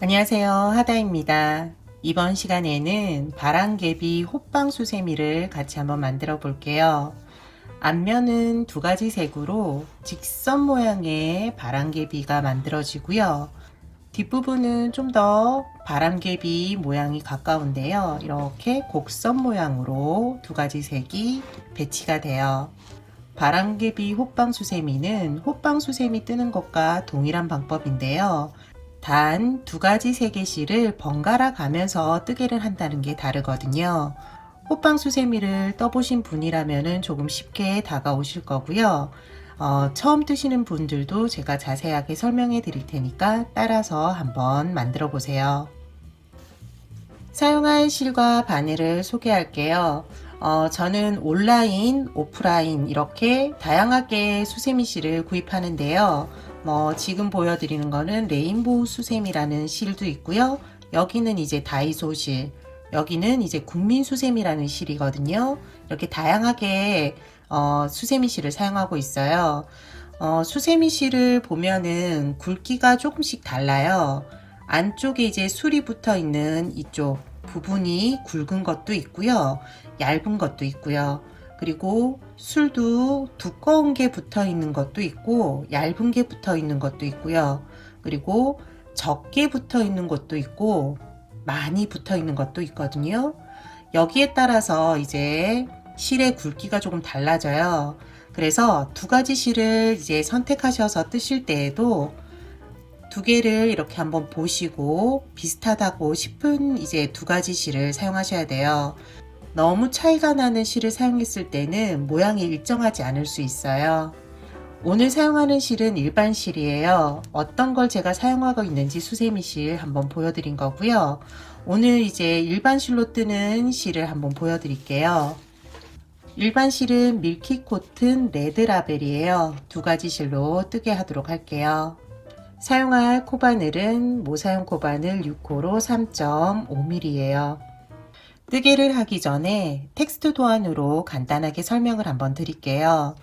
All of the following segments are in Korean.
안녕하세요. 하다입니다. 이번 시간에는 바람개비 호빵 수세미를 같이 한번 만들어 볼게요. 앞면은 두 가지 색으로 직선 모양의 바람개비가 만들어지고요. 뒷부분은 좀 더 바람개비 모양이 가까운데요. 이렇게 곡선 모양으로 두 가지 색이 배치가 돼요. 바람개비 호빵 수세미는 호빵 수세미 뜨는 것과 동일한 방법인데요. 단 두 가지 색의 실을 번갈아 가면서 뜨개를 한다는 게 다르거든요. 호빵 수세미를 떠보신 분이라면 조금 쉽게 다가오실 거고요. 처음 뜨시는 분들도 제가 자세하게 설명해 드릴 테니까 따라서 한번 만들어 보세요. 사용할 실과 바늘을 소개할게요. 저는 온라인, 오프라인 이렇게 다양하게 수세미 실을 구입하는데요. 지금 보여드리는 거는 레인보우 수세미라는 실도 있고요. 여기는 이제 다이소 실, 여기는 이제 국민 수세미라는 실이거든요. 이렇게 다양하게 수세미 실을 사용하고 있어요. 수세미 실을 보면은 굵기가 조금씩 달라요. 안쪽에 이제 술이 붙어 있는 이쪽 부분이 굵은 것도 있고요. 얇은 것도 있고요. 그리고 술도 두꺼운 게 붙어 있는 것도 있고 얇은 게 붙어 있는 것도 있고요. 그리고 적게 붙어 있는 것도 있고 많이 붙어 있는 것도 있거든요. 여기에 따라서 이제 실의 굵기가 조금 달라져요. 그래서 두 가지 실을 이제 선택하셔서 뜨실 때에도 두 개를 이렇게 한번 보시고 비슷하다고 싶은 이제 두 가지 실을 사용하셔야 돼요. 너무 차이가 나는 실을 사용했을 때는 모양이 일정하지 않을 수 있어요. 오늘 사용하는 실은 일반 실이에요. 어떤 걸 제가 사용하고 있는지 수세미 실 한번 보여드린 거고요. 오늘 이제 일반 실로 뜨는 실을 한번 보여드릴게요. 일반 실은 밀키 코튼 레드 라벨이에요. 두 가지 실로 뜨게 하도록 할게요. 사용할 코바늘은 모사용 코바늘 6호로 3.5mm예요. 뜨개를 하기 전에 텍스트 도안으로 간단하게 설명을 한번 드릴게요.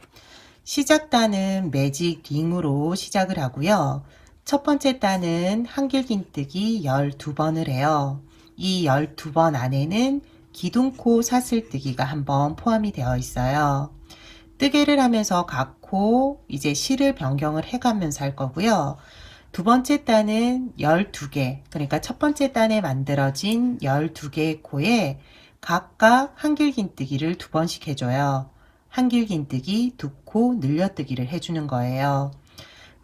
시작단은 매직 링으로 시작을 하고요. 첫 번째 단은 한길긴뜨기 12번을 해요. 이 12번 안에는 기둥코 사슬뜨기가 한번 포함이 되어 있어요. 뜨개를 하면서 각 코 이제 실을 변경을 해가면서 할 거고요. 두 번째 단은 12개, 그러니까 첫 번째 단에 만들어진 12개의 코에 각각 한길긴뜨기를 두 번씩 해줘요. 한길긴뜨기, 두 코 늘려뜨기를 해주는 거예요.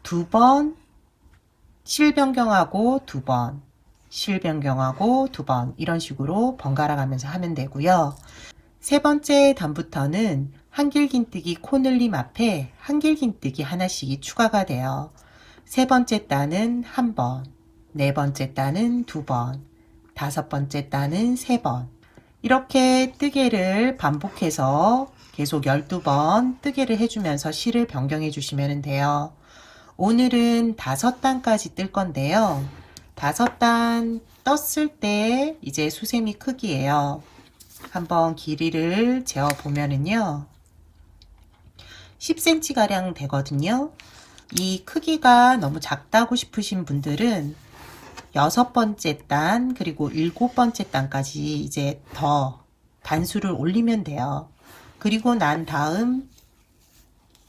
두 번 실 변경하고 두 번, 실 변경하고 두 번 이런 식으로 번갈아 가면서 하면 되고요. 세 번째 단부터는 한길긴뜨기 코늘림 앞에 한길긴뜨기 하나씩이 추가가 돼요. 세 번째 단은 한 번, 네 번째 단은 두 번, 다섯 번째 단은 세 번. 이렇게 뜨개를 반복해서 계속 12번 뜨개를 해주면서 실을 변경해 주시면 돼요. 오늘은 5단까지 뜰 건데요. 5단 떴을 때 이제 수세미 크기예요. 한번 길이를 재어 보면은요. 10cm 가량 되거든요. 이 크기가 너무 작다고 싶으신 분들은 6번째 단 그리고 7번째 단까지 이제 더 단수를 올리면 돼요. 그리고 난 다음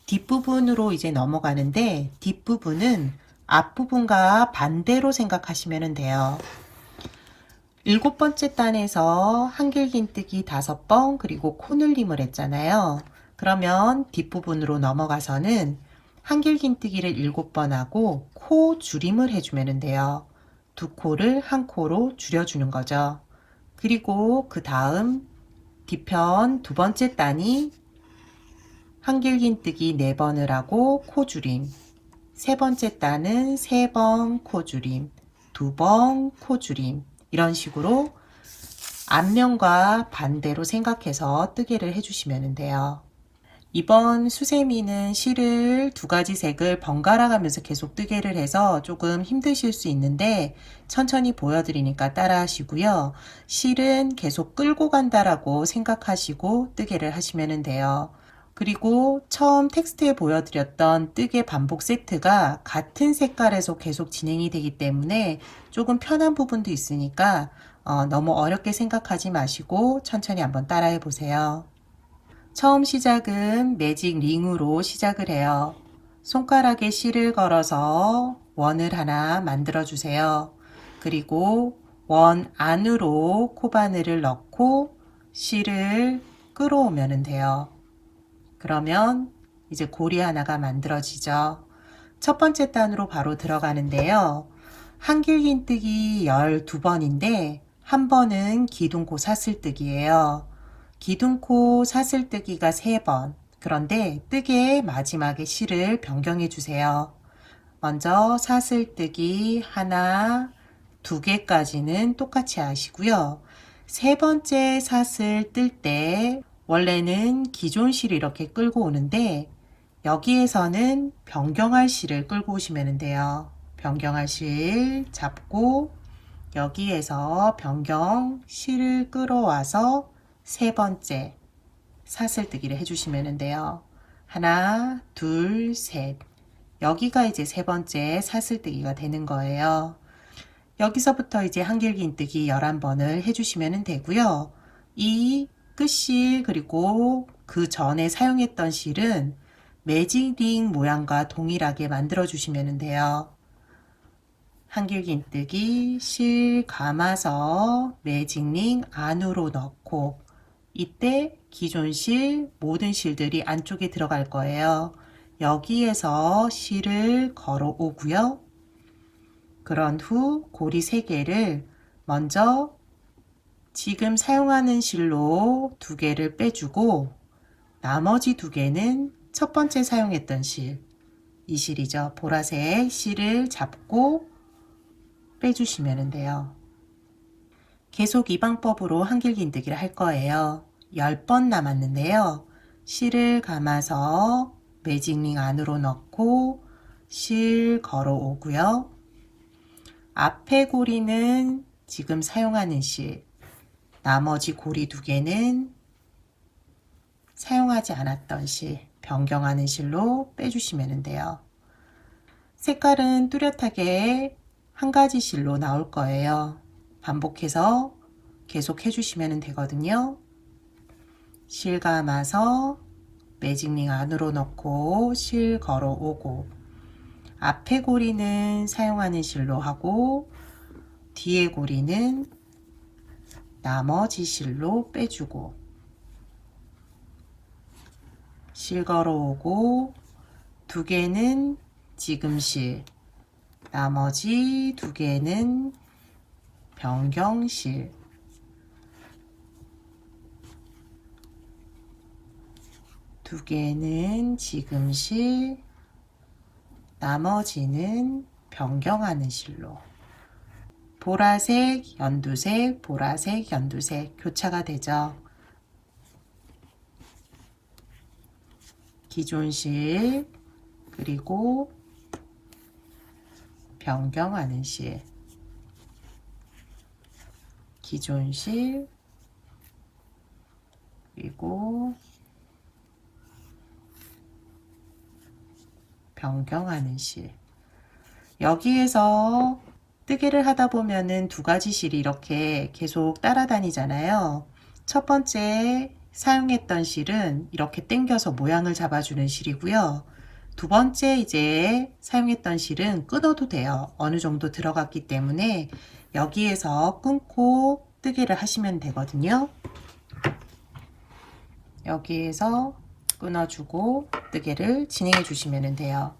뒷부분으로 이제 넘어가는데 뒷부분은 앞부분과 반대로 생각하시면 돼요. 7번째 단에서 한길긴뜨기 5번 그리고 코늘림을 했잖아요. 그러면 뒷부분으로 넘어가서는 한길긴뜨기를 7번 하고 코 줄임을 해주면 돼요. 두 코를 한 코로 줄여주는 거죠. 그리고 그 다음 뒤편 두 번째 단이 한길긴뜨기 4번을 하고 코 줄임, 세 번째 단은 3번 코 줄임, 2번 코 줄임 이런 식으로 앞면과 반대로 생각해서 뜨개를 해주시면 돼요. 이번 수세미는 실을 두 가지 색을 번갈아 가면서 계속 뜨개를 해서 조금 힘드실 수 있는데 천천히 보여드리니까 따라 하시고요. 실은 계속 끌고 간다라고 생각하시고 뜨개를 하시면 돼요. 그리고 처음 텍스트에 보여드렸던 뜨개 반복 세트가 같은 색깔에서 계속 진행이 되기 때문에 조금 편한 부분도 있으니까 너무 어렵게 생각하지 마시고 천천히 한번 따라해 보세요. 처음 시작은 매직 링으로 시작을 해요. 손가락에 실을 걸어서 원을 하나 만들어 주세요. 그리고 원 안으로 코바늘을 넣고 실을 끌어오면 돼요. 그러면 이제 고리 하나가 만들어지죠. 첫 번째 단으로 바로 들어가는데요. 한길긴뜨기 12번인데 한 번은 기둥코 사슬뜨기예요. 기둥코 사슬뜨기가 3번. 그런데 뜨개의 마지막에 실을 변경해 주세요. 먼저 사슬뜨기 하나, 2개까지는 똑같이 하시고요. 세 번째 사슬 뜰 때 원래는 기존 실을 이렇게 끌고 오는데 여기에서는 변경할 실을 끌고 오시면 돼요. 변경할 실 잡고 여기에서 변경 실을 끌어와서 세 번째 사슬뜨기를 해주시면 돼요. 하나, 둘, 셋. 여기가 이제 세 번째 사슬뜨기가 되는 거예요. 여기서부터 이제 한길긴뜨기 11번을 해주시면 되고요. 이 끝실 그리고 그 전에 사용했던 실은 매직링 모양과 동일하게 만들어 주시면 돼요. 한길긴뜨기 실 감아서 매직링 안으로 넣고 이때 기존 실 모든 실들이 안쪽에 들어갈 거예요. 여기에서 실을 걸어 오고요. 그런 후 고리 3개를 먼저 지금 사용하는 실로 2개를 빼주고 나머지 2개는 첫 번째 사용했던 실, 이 실이죠. 보라색 실을 잡고 빼주시면 돼요. 계속 이 방법으로 한길긴뜨기를 할 거예요. 10번 남았는데요. 실을 감아서 매직링 안으로 넣고 실 걸어 오고요. 앞에 고리는 지금 사용하는 실, 나머지 고리 2개는 사용하지 않았던 실, 변경하는 실로 빼주시면 돼요. 색깔은 뚜렷하게 한 가지 실로 나올 거예요. 반복해서 계속 해주시면 되거든요. 실 감아서 매직링 안으로 넣고 실 걸어 오고 앞에 고리는 사용하는 실로 하고 뒤에 고리는 나머지 실로 빼주고 실 걸어오고 2개는 지금 실, 나머지 2개는 변경실, 2개는 지금 실, 나머지는 변경하는 실로 보라색, 연두색, 보라색, 연두색 교차가 되죠. 기존 실 그리고 변경하는 실, 기존 실 그리고 변경하는 실. 여기에서 뜨개를 하다 보면은 2가지 실이 이렇게 계속 따라다니잖아요. 첫 번째 사용했던 실은 이렇게 당겨서 모양을 잡아주는 실이고요. 2번째 이제 사용했던 실은 끊어도 돼요. 어느 정도 들어갔기 때문에 여기에서 끊고 뜨개를 하시면 되거든요. 여기에서 끊어주고 뜨개를 진행해 주시면 돼요.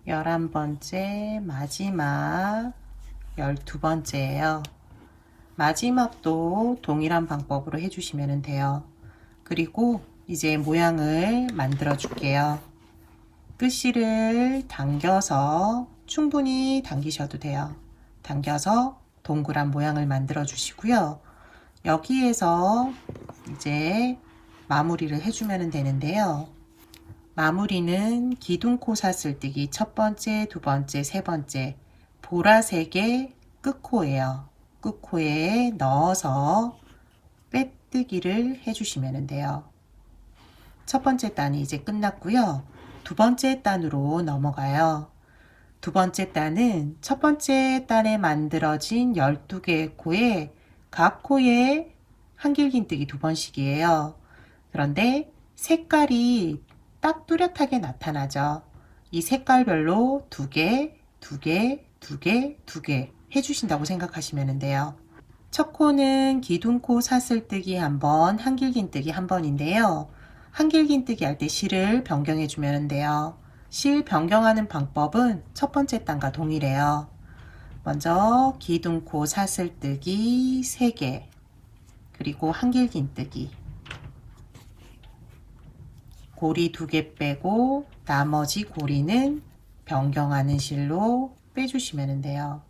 11번째 마지막 12번째예요. 마지막도 동일한 방법으로 해주시면 돼요. 그리고 이제 모양을 만들어 줄게요. 끝실을 당겨서 충분히 당기셔도 돼요. 당겨서 동그란 모양을 만들어 주시고요. 여기에서 이제 마무리를 해주면 되는데요. 마무리는 기둥코 사슬뜨기 첫 번째, 두 번째, 세 번째 보라색의 끝코예요. 끝코에 넣어서 빼뜨기를 해주시면 돼요. 첫 번째 단이 이제 끝났고요. 두 번째 단으로 넘어가요. 두 번째 단은 첫 번째 단에 만들어진 12개의 코에 각 코에 한길긴뜨기 두 번씩이에요. 그런데 색깔이 딱 뚜렷하게 나타나죠. 이 색깔별로 두 개, 두 개, 두 개, 두 개 해주신다고 생각하시면 돼요. 첫 코는 기둥코 사슬뜨기 한 번, 한길긴뜨기 한 번인데요. 한길긴뜨기 할 때 실을 변경해 주면 돼요. 실 변경하는 방법은 첫 번째 단과 동일해요. 먼저 기둥코 사슬뜨기 3개, 그리고 한길긴뜨기, 고리 2개 빼고 나머지 고리는 변경하는 실로 빼주시면 돼요.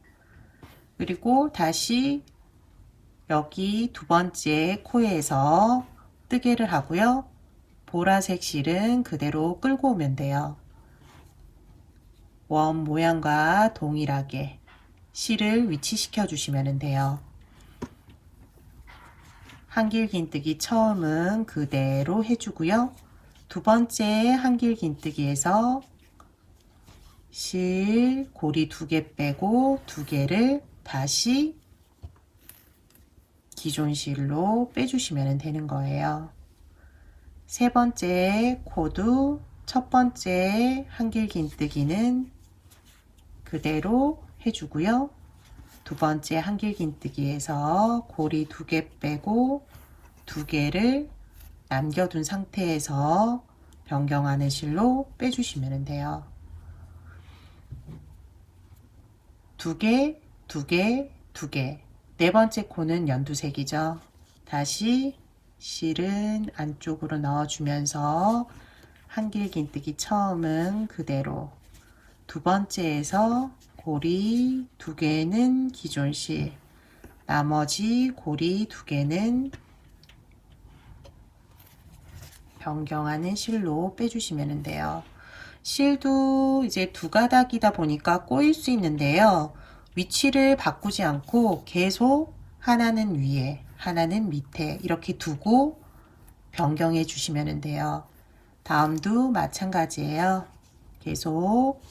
그리고 다시 여기 두 번째 코에서 뜨개를 하고요. 보라색 실은 그대로 끌고 오면 돼요. 원 모양과 동일하게 실을 위치시켜 주시면 돼요. 한길긴뜨기 처음은 그대로 해주고요. 두 번째 한길긴뜨기에서 실 고리 2개 빼고 2개를 다시 기존 실로 빼주시면 되는 거예요. 세 번째 코도 첫 번째 한길긴뜨기는 그대로 해주고요. 두 번째 한길긴뜨기에서 고리 2개 빼고 2개를 남겨둔 상태에서 변경하는 실로 빼주시면 돼요. 2개, 2개, 2개. 네 번째 코는 연두색이죠. 다시 실은 안쪽으로 넣어주면서 한길긴뜨기 처음은 그대로, 두 번째에서 고리 2개는 기존 실, 나머지 고리 2개는 변경하는 실로 빼주시면 돼요. 실도 이제 두 가닥이다 보니까 꼬일 수 있는데요. 위치를 바꾸지 않고 계속 하나는 위에, 하나는 밑에 이렇게 두고 변경해 주시면 돼요. 다음도 마찬가지예요. 계속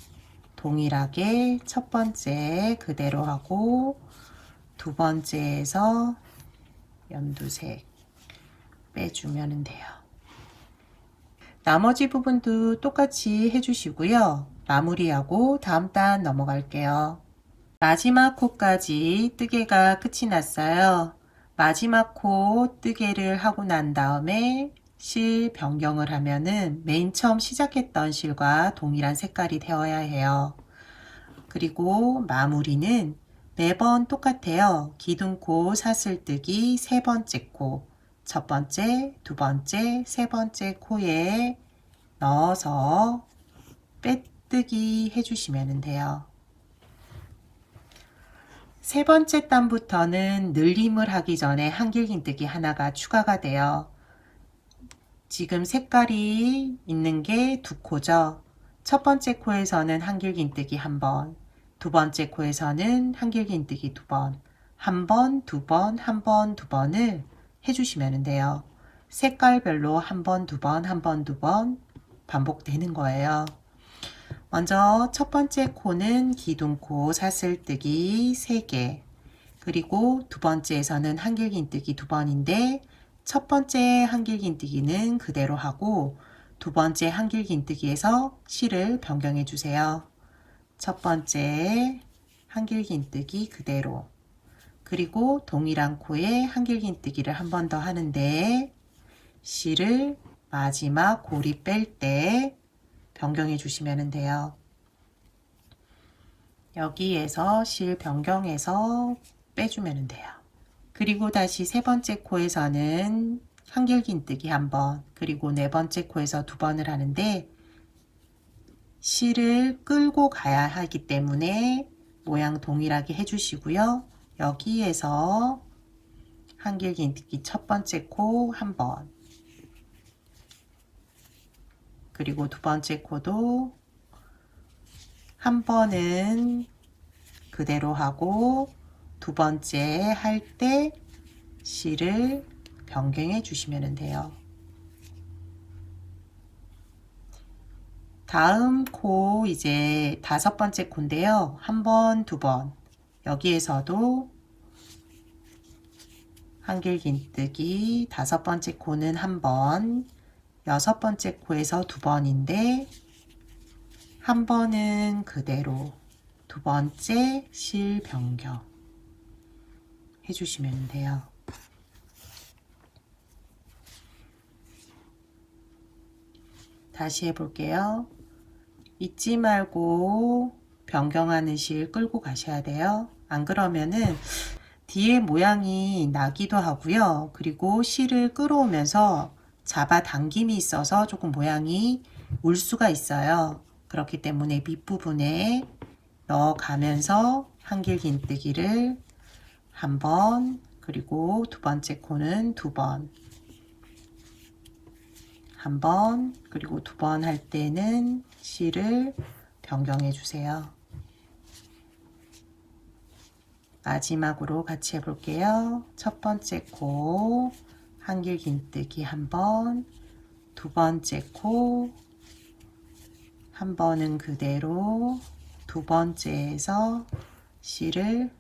동일하게 첫 번째 그대로 하고 두 번째에서 연두색 빼주면 돼요. 나머지 부분도 똑같이 해주시고요. 마무리하고 다음 단 넘어갈게요. 마지막 코까지 뜨개가 끝이 났어요. 마지막 코 뜨개를 하고 난 다음에 실 변경을 하면은 맨 처음 시작했던 실과 동일한 색깔이 되어야 해요. 그리고 마무리는 매번 똑같아요. 기둥코 사슬뜨기 세 번째 코, 첫 번째, 두 번째, 세 번째 코에 넣어서 빼뜨기 해주시면 돼요. 세 번째 단부터는 늘림을 하기 전에 한길긴뜨기 하나가 추가가 돼요. 지금 색깔이 있는 게 두 코죠. 첫 번째 코에서는 한길긴뜨기 한 번, 두 번째 코에서는 한길긴뜨기 두 번, 한 번, 두 번, 한 번, 두 번을 해주시면 돼요. 색깔별로 한 번, 두 번, 한 번, 두 번 반복되는 거예요. 먼저 첫 번째 코는 기둥코 사슬뜨기 3개, 그리고 두 번째에서는 한길긴뜨기 두 번인데 첫 번째 한길긴뜨기는 그대로 하고 두 번째 한길긴뜨기에서 실을 변경해 주세요. 첫 번째 한길긴뜨기 그대로, 그리고 동일한 코에 한길긴뜨기를 한 번 더 하는데 실을 마지막 고리 뺄 때 변경해 주시면 돼요. 여기에서 실 변경해서 빼주면 돼요. 그리고 다시 세 번째 코에서는 한길긴뜨기 한 번, 그리고 네 번째 코에서 두 번을 하는데 실을 끌고 가야 하기 때문에 모양 동일하게 해주시고요. 여기에서 한길긴뜨기 첫 번째 코 한 번, 그리고 두 번째 코도 한 번은 그대로 하고 두 번째 할 때 실을 변경해 주시면 돼요. 다음 코 이제 5번째 코인데요. 한 번, 두 번. 여기에서도 한길긴뜨기 5번째 코는 한 번, 6번째 코에서 두 번인데 한 번은 그대로, 두 번째 실 변경 해주시면 돼요. 다시 해볼게요. 잊지 말고 변경하는 실 끌고 가셔야 돼요. 안 그러면은 뒤에 모양이 나기도 하고요. 그리고 실을 끌어오면서 잡아당김이 있어서 조금 모양이 울 수가 있어요. 그렇기 때문에 밑부분에 넣어가면서 한길긴뜨기를 한 번, 그리고 두 번째 코는 두 번, 한 번, 그리고 두 번 할 때는 실을 변경해 주세요. 마지막으로 같이 해볼게요. 첫 번째 코 한길긴뜨기 한 번, 두 번째 코 한 번은 그대로, 두 번째에서 실을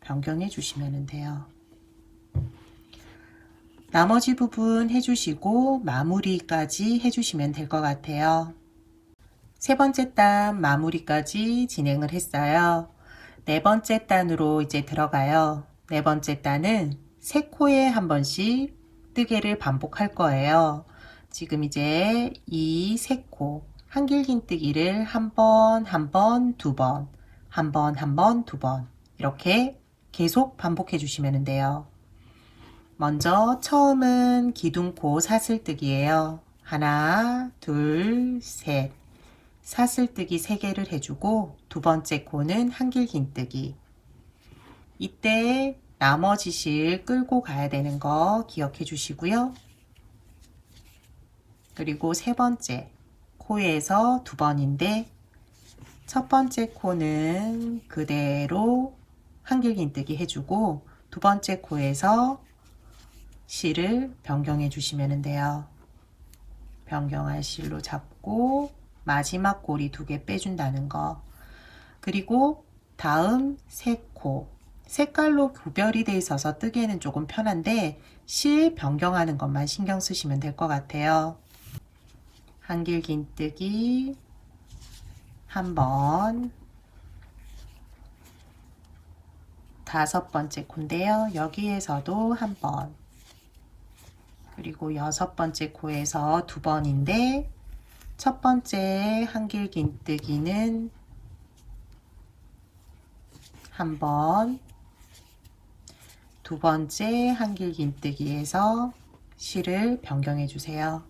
변경해 주시면 돼요. 나머지 부분 해주시고 마무리까지 해주시면 될 것 같아요. 세 번째 단 마무리까지 진행을 했어요. 네 번째 단으로 이제 들어가요. 네 번째 단은 세 코에 한 번씩 뜨개를 반복할 거예요. 지금 이제 이 세 코 한길긴뜨기를 한 번, 한 번, 두 번, 한 번, 한 번, 두 번 이렇게 계속 반복해 주시면 돼요. 먼저 처음은 기둥코 사슬뜨기예요. 하나, 둘, 셋. 사슬뜨기 3개를 해주고 두 번째 코는 한길긴뜨기. 이때 나머지 실 끌고 가야 되는 거 기억해 주시고요. 그리고 세 번째 코에서 두 번인데 첫 번째 코는 그대로 한길긴뜨기 해주고 두 번째 코에서 실을 변경해 주시면 돼요. 변경할 실로 잡고 마지막 고리 2개 빼준다는 거. 그리고 다음 세 코 색깔로 구별이 돼 있어서 뜨개는 조금 편한데 실 변경하는 것만 신경 쓰시면 될 것 같아요. 한길긴뜨기 한 번, 5번째 코인데요. 여기에서도 한 번, 그리고 6번째 코에서 두 번인데 첫 번째 한길긴뜨기는 한 번, 두 번째 한길긴뜨기에서 실을 변경해 주세요.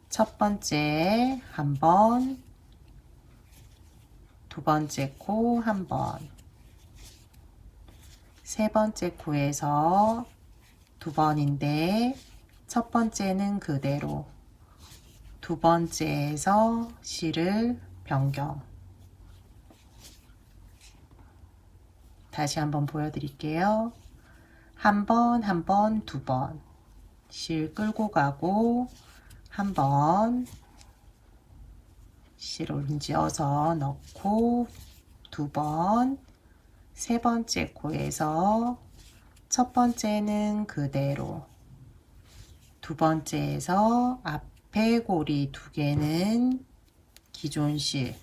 첫 번째 한 번, 두 번째 코 한 번, 세 번째 코에서 두 번인데 첫 번째는 그대로, 두 번째에서 실을 변경. 다시 한번 보여드릴게요. 한 번, 한 번, 두 번. 실 끌고 가고, 한 번, 실 얹어서 넣고, 두 번, 세 번째 코에서 첫 번째는 그대로, 두 번째에서 앞에 고리 2개는 기존 실,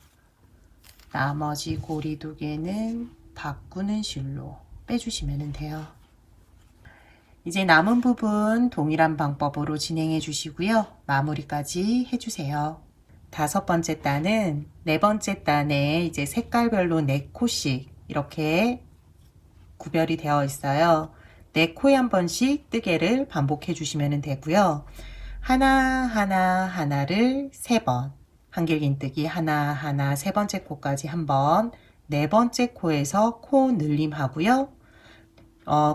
나머지 고리 2개는 바꾸는 실로 빼주시면 돼요. 이제 남은 부분 동일한 방법으로 진행해 주시고요. 마무리까지 해주세요. 5번째 단은 4번째 단에 이제 색깔별로 4코씩 이렇게 구별이 되어 있어요. 4코에 한 번씩 뜨개를 반복해 주시면 되고요. 하나를 3번, 한길긴뜨기 하나, 세 번째 코까지 한 번, 네 번째 코에서 코 늘림 하고요.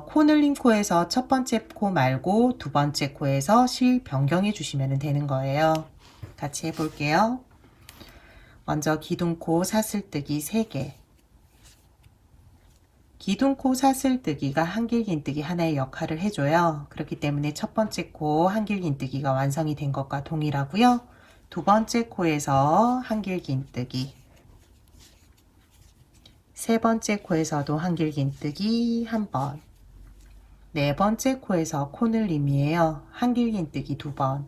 코 늘림 코에서 첫 번째 코 말고 두 번째 코에서 실 변경해 주시면 되는 거예요. 같이 해볼게요. 먼저 기둥코 사슬뜨기 3개, 기둥코 사슬뜨기가 한길긴뜨기 하나의 역할을 해줘요. 그렇기 때문에 첫 번째 코 한길긴뜨기가 완성이 된 것과 동일하고요. 두 번째 코에서 한길긴뜨기, 세 번째 코에서도 한길긴뜨기 한 번, 네 번째 코에서 코늘림이에요. 한길긴뜨기 두 번.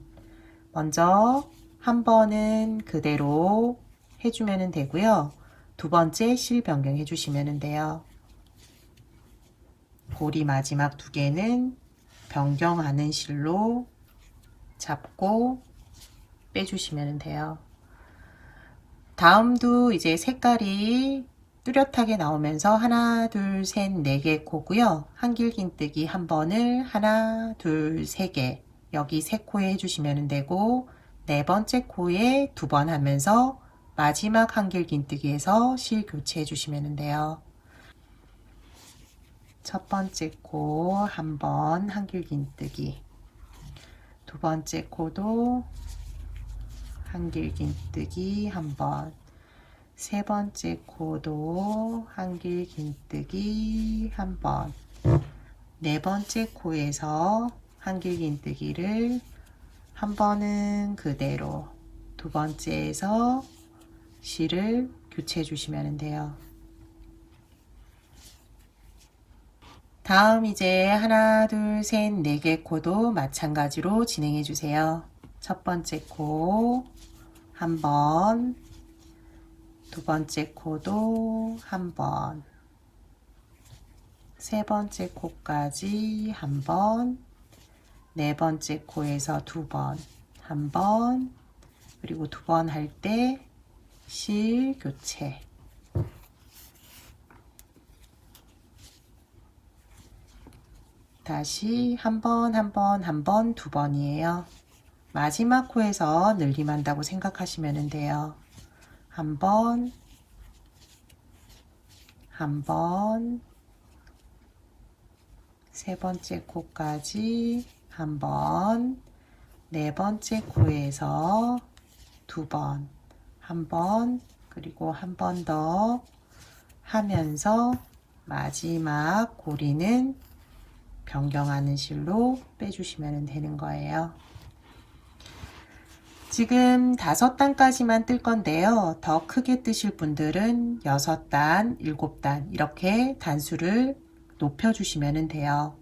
먼저 한 번은 그대로 해주면 되고요. 두 번째 실 변경해 주시면 돼요. 고리 마지막 두 개는 변경하는 실로 잡고 빼주시면 돼요. 다음도 이제 색깔이 뚜렷하게 나오면서 하나, 둘, 셋, 네 개 코고요. 한길긴뜨기 한 번을 하나, 둘, 세 개, 여기 세 코에 해주시면 되고, 네 번째 코에 두 번 하면서 마지막 한길긴뜨기에서 실 교체해 주시면 돼요. 첫 번째 코 한 번 한길긴뜨기, 두 번째 코도 한길긴뜨기 한 번, 세 번째 코도 한길긴뜨기 한 번, 네 번째 코에서 한길긴뜨기를 한 번은 그대로, 두 번째에서 실을 교체해 주시면 돼요. 다음 이제 하나, 둘, 셋, 네 개 코도 마찬가지로 진행해 주세요. 첫 번째 코 한 번, 두 번째 코도 한 번, 세 번째 코까지 한 번, 네 번째 코에서 두 번, 한 번, 그리고 두 번 할 때 실 교체. 다시 한 번, 한 번, 한 번, 두 번이에요. 마지막 코에서 늘림한다고 생각하시면 돼요. 한 번, 한 번, 세 번째 코까지 한 번, 네 번째 코에서 두 번, 한 번, 그리고 한 번 더 하면서 마지막 고리는 변경하는 실로 빼주시면 되는 거예요. 지금 5단까지만 뜰 건데요. 더 크게 뜨실 분들은 6단, 7단 이렇게 단수를 높여주시면 돼요.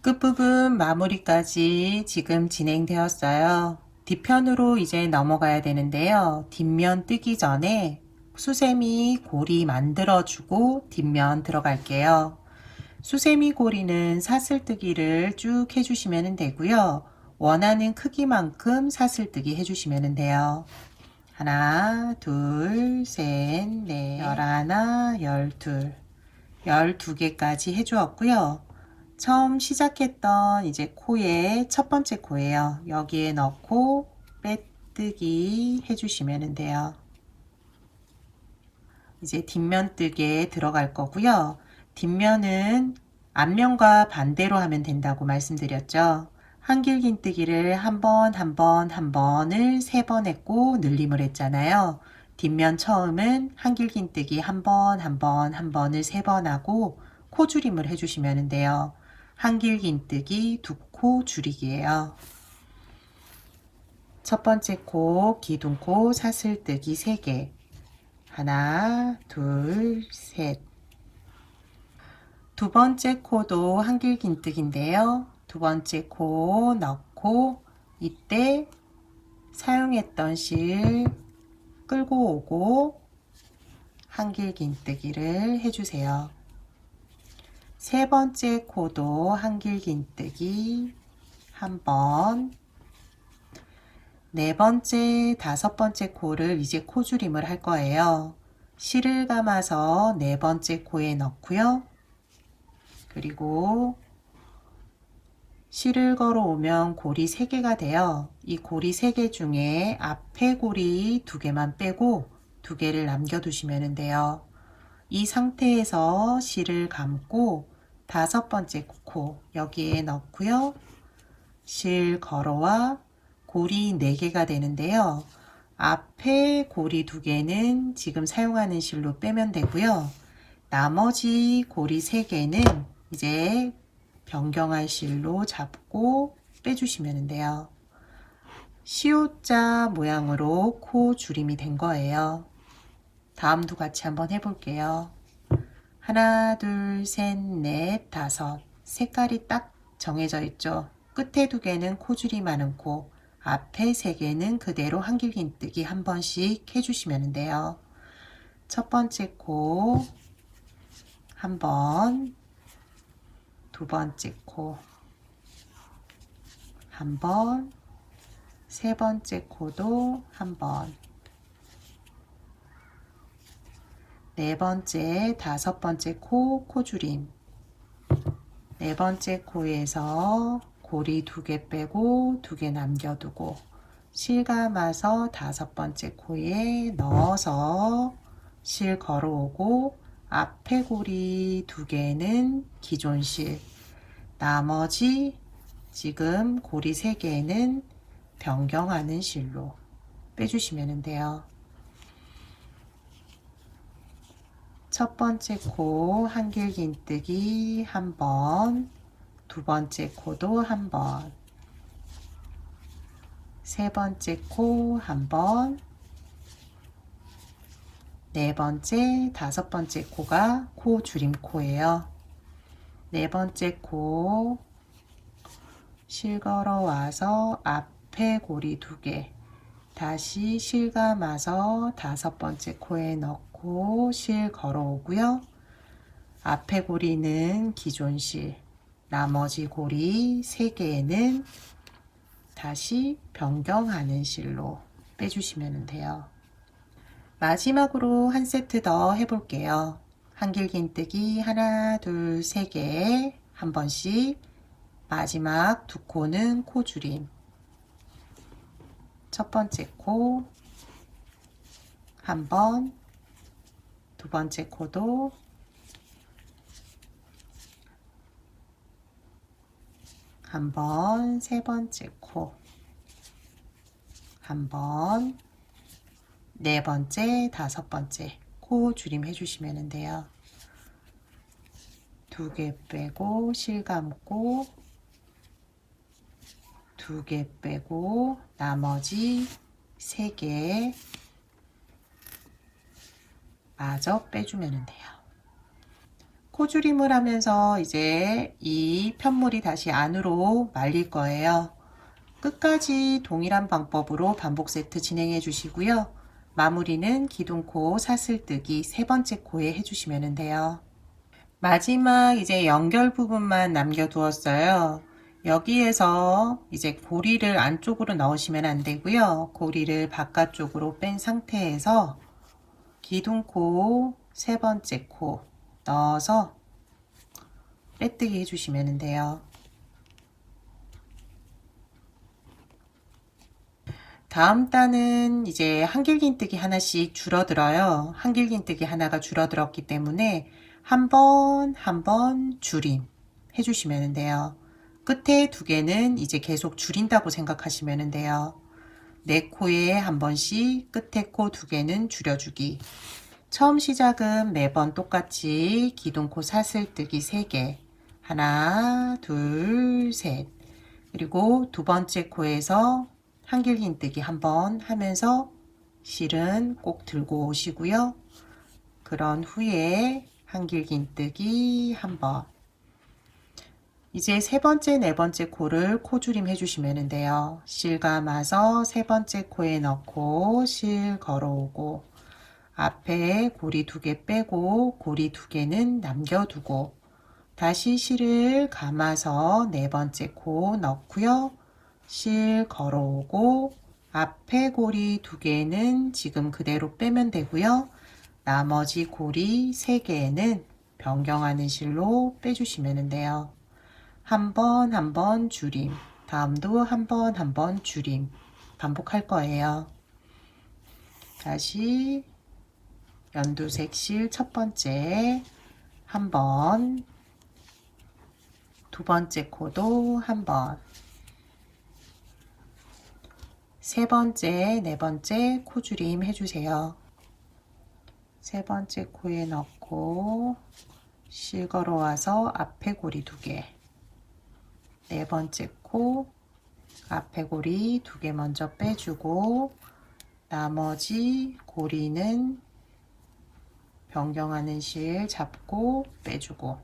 끝부분 마무리까지 지금 진행되었어요. 뒤편으로 이제 넘어가야 되는데요. 뒷면 뜨기 전에 수세미 고리 만들어주고 뒷면 들어갈게요. 수세미 고리는 사슬뜨기를 쭉 해주시면 되고요. 원하는 크기만큼 사슬뜨기 해주시면 돼요. 하나, 둘, 셋, 넷, 11, 12개까지 해주었고요. 처음 시작했던 이제 코의 첫 번째 코예요. 여기에 넣고 빼뜨기 해주시면 돼요. 이제 뒷면 뜨기에 들어갈 거고요. 뒷면은 앞면과 반대로 하면 된다고 말씀드렸죠. 한길긴뜨기를 한 번, 한 번, 한 번을 3번 했고 늘림을 했잖아요. 뒷면 처음은 한길긴뜨기 한 번, 한 번, 한 번을 3번 하고 코줄임을 해주시면 돼요. 한길긴뜨기 2코 줄이기예요. 첫 번째 코 기둥코 사슬뜨기 3개, 하나, 둘, 셋. 두 번째 코도 한길긴뜨기인데요. 두 번째 코 넣고 이때 사용했던 실 끌고 오고 한길긴뜨기를 해주세요. 세 번째 코도 한길긴뜨기 한 번, 네 번째, 다섯 번째 코를 이제 코줄임을 할 거예요. 실을 감아서 네 번째 코에 넣고요. 그리고 실을 걸어오면 고리 3개가 돼요. 이 고리 3개 중에 앞에 고리 2개만 빼고 2개를 남겨두시면 돼요. 이 상태에서 실을 감고 다섯 번째 코 여기에 넣고요. 실 걸어와 고리 4개가 되는데요. 앞에 고리 2개는 지금 사용하는 실로 빼면 되고요. 나머지 고리 3개는 이제 변경할 실로 잡고 빼주시면 돼요. 시옷자 모양으로 코 줄임이 된 거예요. 다음도 같이 한번 해볼게요. 하나, 둘, 셋, 넷, 다섯. 색깔이 딱 정해져 있죠. 끝에 2개는 코줄이 많은 코, 앞에 3개는 그대로 한길긴뜨기 한 번씩 해주시면 돼요. 첫 번째 코 한 번, 두 번째 코 한 번, 세 번째 코도 한 번, 네 번째, 다섯 번째 코, 코줄임. 네 번째 코에서 고리 2개 빼고 2개 남겨두고 실 감아서 다섯 번째 코에 넣어서 실 걸어오고 앞에 고리 2개는 기존 실, 나머지 지금 고리 3개는 변경하는 실로 빼주시면 돼요. 첫 번째 코 한길긴뜨기 한 번, 두 번째 코도 한 번, 세 번째 코 한 번, 네 번째, 다섯 번째 코가 코 줄임코예요. 네 번째 코 실 걸어와서 앞에 고리 2개, 다시 실 감아서 다섯 번째 코에 넣고 실 걸어오고요. 앞에 고리는 기존 실, 나머지 고리 3개는 다시 변경하는 실로 빼주시면 돼요. 마지막으로 한 세트 더 해볼게요. 한길긴뜨기 하나, 둘, 3개 한 번씩. 마지막 2코는 코줄임. 첫 번째 코 한 번, 두 번째 코도 한 번, 세 번째 코 한 번, 네 번째, 다섯 번째 코 줄임 해주시면 돼요. 2개 빼고 실 감고 2개 빼고 나머지 3개 마저 빼주면 돼요. 코줄임을 하면서 이제 이 편물이 다시 안으로 말릴 거예요. 끝까지 동일한 방법으로 반복 세트 진행해 주시고요. 마무리는 기둥코 사슬뜨기 3번째 코에 해주시면 돼요. 마지막 이제 연결 부분만 남겨두었어요. 여기에서 이제 고리를 안쪽으로 넣으시면 안 되고요. 고리를 바깥쪽으로 뺀 상태에서 기둥코 3번째 코 넣어서 빼뜨기 해주시면 돼요. 다음 단은 이제 한길긴뜨기 하나씩 줄어들어요. 한길긴뜨기 하나가 줄어들었기 때문에 한 번 줄임 해주시면 돼요. 끝에 2개는 이제 계속 줄인다고 생각하시면 돼요. 4코에 한 번씩 끝에 코 2개는 줄여주기. 처음 시작은 매번 똑같이 기둥코 사슬뜨기 3개. 하나, 둘, 셋. 그리고 두 번째 코에서 한길긴뜨기 한 번 하면서 실은 꼭 들고 오시고요. 그런 후에 한길긴뜨기 한 번. 이제 세 번째, 네 번째 코를 코줄임 해주시면 돼요. 실 감아서 세 번째 코에 넣고 실 걸어오고 앞에 고리 2개 빼고 고리 2개는 남겨두고 다시 실을 감아서 네 번째 코 넣고요. 실 걸어오고 앞에 고리 2개는 지금 그대로 빼면 되고요. 나머지 고리 3개는 변경하는 실로 빼주시면 돼요. 한 번 줄임, 다음도 한 번 줄임 반복할 거예요. 다시 연두색 실 첫 번째 한 번, 두 번째 코도 한 번, 세 번째, 네 번째 코줄임 해주세요. 세 번째 코에 넣고 실 걸어와서 앞에 고리 2개, 네 번째 코 앞에 고리 2개 먼저 빼주고 나머지 고리는 변경하는 실 잡고 빼주고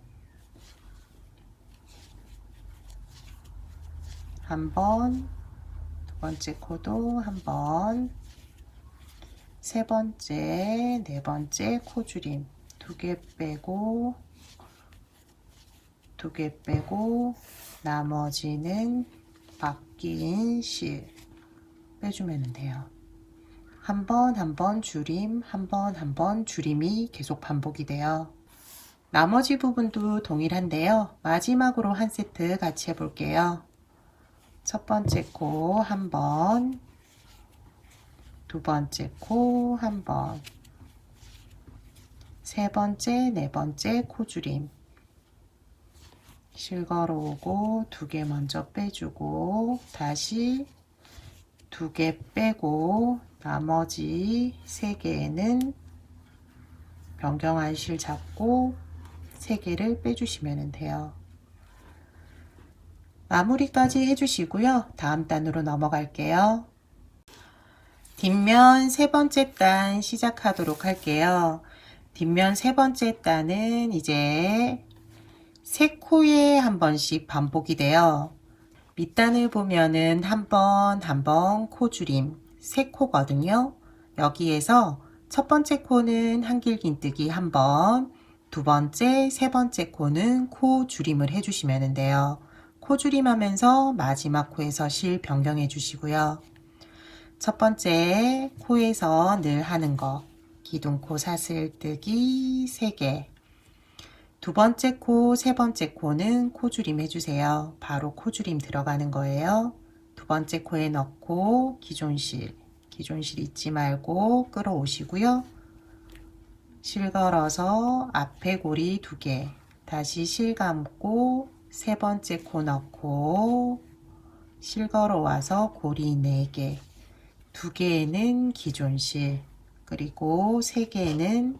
한 번, 두 번째 코도 한 번, 세 번째, 네 번째 코줄임 2개 빼고 2개 빼고 나머지는 바뀐 실 빼주면 돼요. 한 번, 한 번 줄임, 한 번, 한 번 줄임이 계속 반복이 돼요. 나머지 부분도 동일한데요. 마지막으로 한 세트 같이 해볼게요. 첫 번째 코 한 번, 두 번째 코 한 번, 세 번째, 네 번째 코줄임 실 걸어오고 2개 먼저 빼주고 다시 2개 빼고 나머지 3개는 변경한 실 잡고 3개를 빼주시면 돼요. 마무리까지 해주시고요. 다음 단으로 넘어갈게요. 뒷면 세 번째 단 시작하도록 할게요. 뒷면 세 번째 단은 이제 3코에 한 번씩 반복이 돼요. 밑단을 보면은 한 번, 한 번 코줄임 3코거든요. 여기에서 첫 번째 코는 한길긴뜨기 한 번, 두 번째, 세 번째 코는 코줄임을 해주시면 돼요. 코줄임 하면서 마지막 코에서 실 변경해 주시고요. 첫 번째 코에서 늘 하는 거 기둥코 사슬뜨기 3개, 두 번째 코, 세 번째 코는 코줄임 해주세요. 바로 코줄임 들어가는 거예요. 두 번째 코에 넣고 기존실 잊지 말고 끌어오시고요. 실 걸어서 앞에 고리 2개, 다시 실 감고 세 번째 코 넣고 실 걸어와서 고리 4개, 2개는 기존실, 그리고 3개는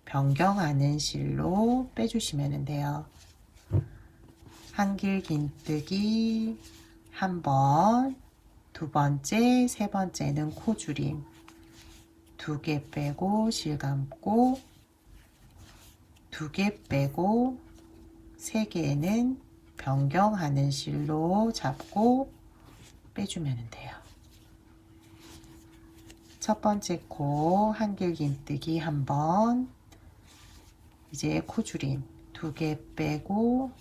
변경하는 실로 빼주시면 돼요. 한길긴뜨기 한 번, 두 번째, 세 번째는 코줄임 2개 빼고 실 감고 2개 빼고 3개는 변경하는 실로 잡고 빼주면 돼요. 첫 번째 코 한길긴뜨기 한 번, 이제 코줄임 2개 빼고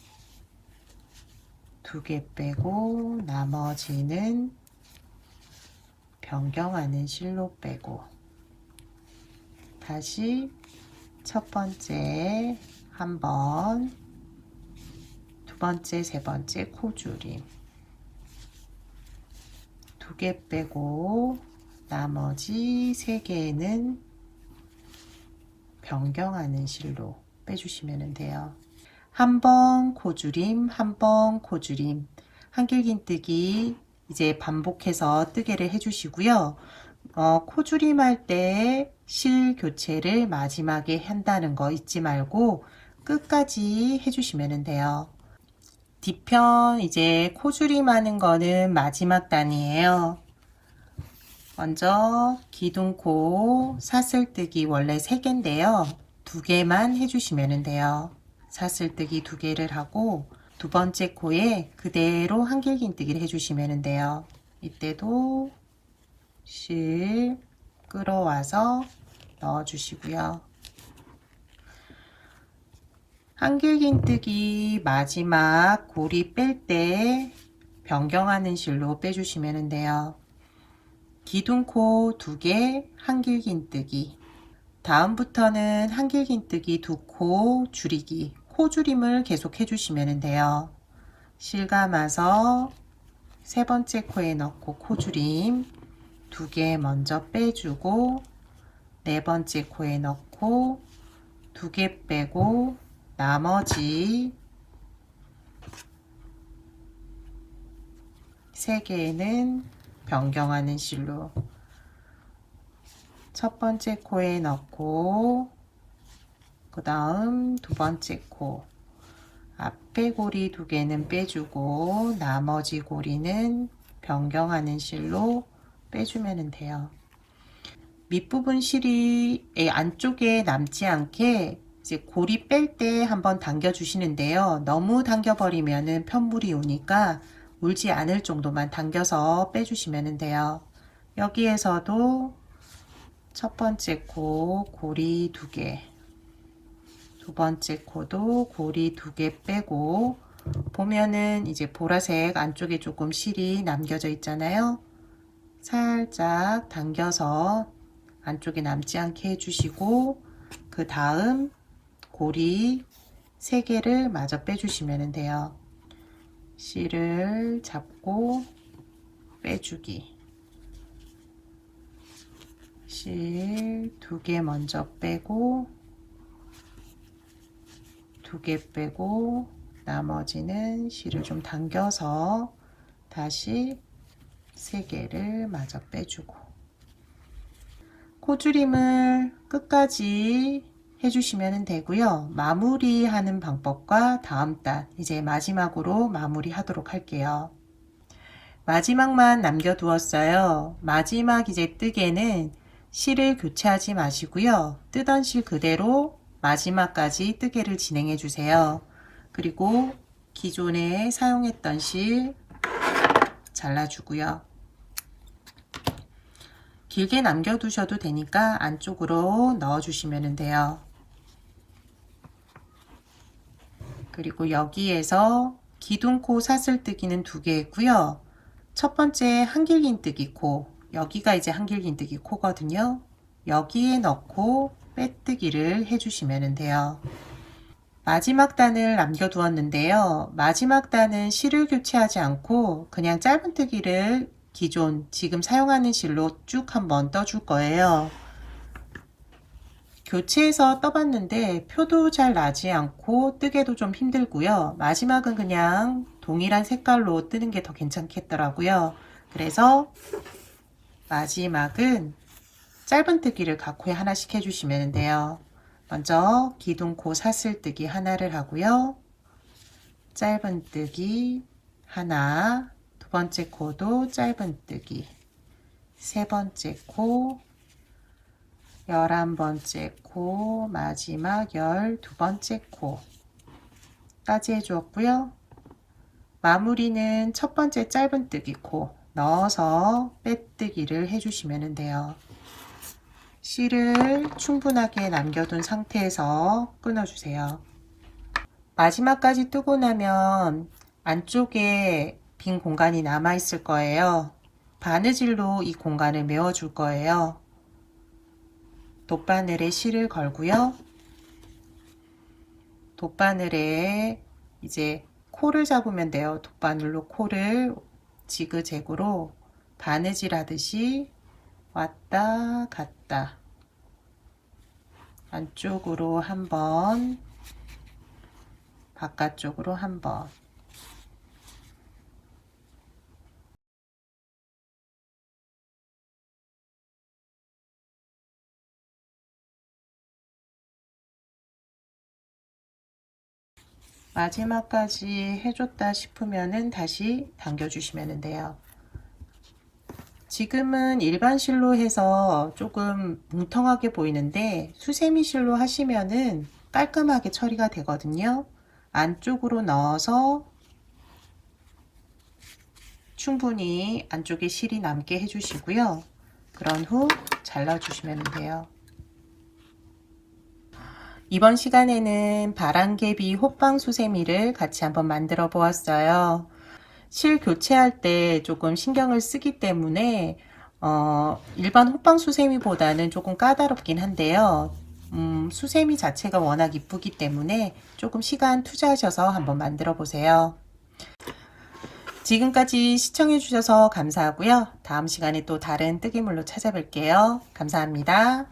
2개 빼고 나머지는 변경하는 실로 빼고 다시 첫 번째 한 번, 두 번째, 세 번째 코줄임 2개 빼고 나머지 3개는 변경하는 실로 빼주시면 돼요. 한 번 코줄임, 한 번 코줄임, 한길긴뜨기 이제 반복해서 뜨개를 해주시고요. 코줄임 할 때 실 교체를 마지막에 한다는 거 잊지 말고 끝까지 해주시면 돼요. 뒤편 이제 코줄임 하는 거는 마지막 단이에요. 먼저 기둥코 사슬뜨기 원래 3개인데요. 2개만 해주시면 돼요. 사슬뜨기 2개를 하고 두 번째 코에 그대로 한길긴뜨기를 해주시면 돼요. 이때도 실 끌어와서 넣어주시고요. 한길긴뜨기 마지막 고리 뺄 때 변경하는 실로 빼주시면 돼요. 기둥코 2개 한길긴뜨기, 다음부터는 한길긴뜨기 2코 줄이기, 코줄임을 계속 해주시면 돼요. 실 감아서 세 번째 코에 넣고 코줄임 2개 먼저 빼주고 네 번째 코에 넣고 2개 빼고 나머지 3개는 변경하는 실로 첫 번째 코에 넣고 그 다음 두 번째 코 앞에 고리 두 개는 빼주고 나머지 고리는 변경하는 실로 빼주면 돼요. 밑부분 실이 안쪽에 남지 않게 이제 고리 뺄 때 한번 당겨 주시는데요. 너무 당겨 버리면은 편물이 오니까 울지 않을 정도만 당겨서 빼주시면 돼요. 여기에서도 첫 번째 코 고리 두 개, 두 번째 코도 고리 두 개 빼고 보면은 이제 보라색 안쪽에 조금 실이 남겨져 있잖아요. 살짝 당겨서 안쪽에 남지 않게 해주시고 그 다음 고리 3개를 마저 빼주시면 돼요. 실을 잡고 빼주기, 실 2개 먼저 빼고 2개 빼고 나머지는 실을 좀 당겨서 다시 3개를 마저 빼주고 코줄임을 끝까지 해주시면 되고요. 마무리하는 방법과 다음 단 이제 마지막으로 마무리 하도록 할게요. 마지막만 남겨두었어요. 마지막 이제 뜨개는 실을 교체하지 마시고요. 뜨던 실 그대로 마지막까지 뜨개를 진행해 주세요. 그리고 기존에 사용했던 실 잘라주고요. 길게 남겨두셔도 되니까 안쪽으로 넣어주시면 돼요. 그리고 여기에서 기둥코 사슬뜨기는 2개 있고요. 첫 번째 한길긴뜨기 코, 여기가 이제 한길긴뜨기 코거든요. 여기에 넣고 빼뜨기를 해주시면 돼요. 마지막 단을 남겨두었는데요. 마지막 단은 실을 교체하지 않고 그냥 짧은뜨기를 기존 지금 사용하는 실로 쭉 한번 떠줄 거예요. 교체해서 떠봤는데 표도 잘 나지 않고 뜨개도 좀 힘들고요. 마지막은 그냥 동일한 색깔로 뜨는 게 더 괜찮겠더라고요. 그래서 마지막은 짧은뜨기를 각호에 하나씩 해주시면 돼요. 먼저 기둥코 사슬뜨기 하나를 하고요. 짧은뜨기 하나, 두 번째 코도 짧은뜨기, 세 번째 코, 11번째 코, 마지막 12번째 코까지 해주었고요. 마무리는 첫 번째 짧은뜨기 코 넣어서 빼뜨기를 해주시면 돼요. 실을 충분하게 남겨둔 상태에서 끊어주세요. 마지막까지 뜨고 나면 안쪽에 빈 공간이 남아 있을 거예요. 바느질로 이 공간을 메워줄 거예요. 돗바늘에 실을 걸고요. 돗바늘에 이제 코를 잡으면 돼요. 돗바늘로 코를 지그재그로 바느질 하듯이 왔다 갔다 안쪽으로 한번, 바깥쪽으로 한번. 마지막까지 해줬다 싶으면은 다시 당겨주시면 돼요. 지금은 일반 실로 해서 조금 뭉텅하게 보이는데 수세미 실로 하시면은 깔끔하게 처리가 되거든요. 안쪽으로 넣어서 충분히 안쪽에 실이 남게 해주시고요. 그런 후 잘라주시면 돼요. 이번 시간에는 바람개비 호빵 수세미를 같이 한번 만들어 보았어요. 실 교체할 때 조금 신경을 쓰기 때문에 일반 호빵 수세미보다는 조금 까다롭긴 한데요. 수세미 자체가 워낙 이쁘기 때문에 조금 시간 투자하셔서 한번 만들어 보세요. 지금까지 시청해 주셔서 감사하고요. 다음 시간에 또 다른 뜨개물로 찾아뵐게요. 감사합니다.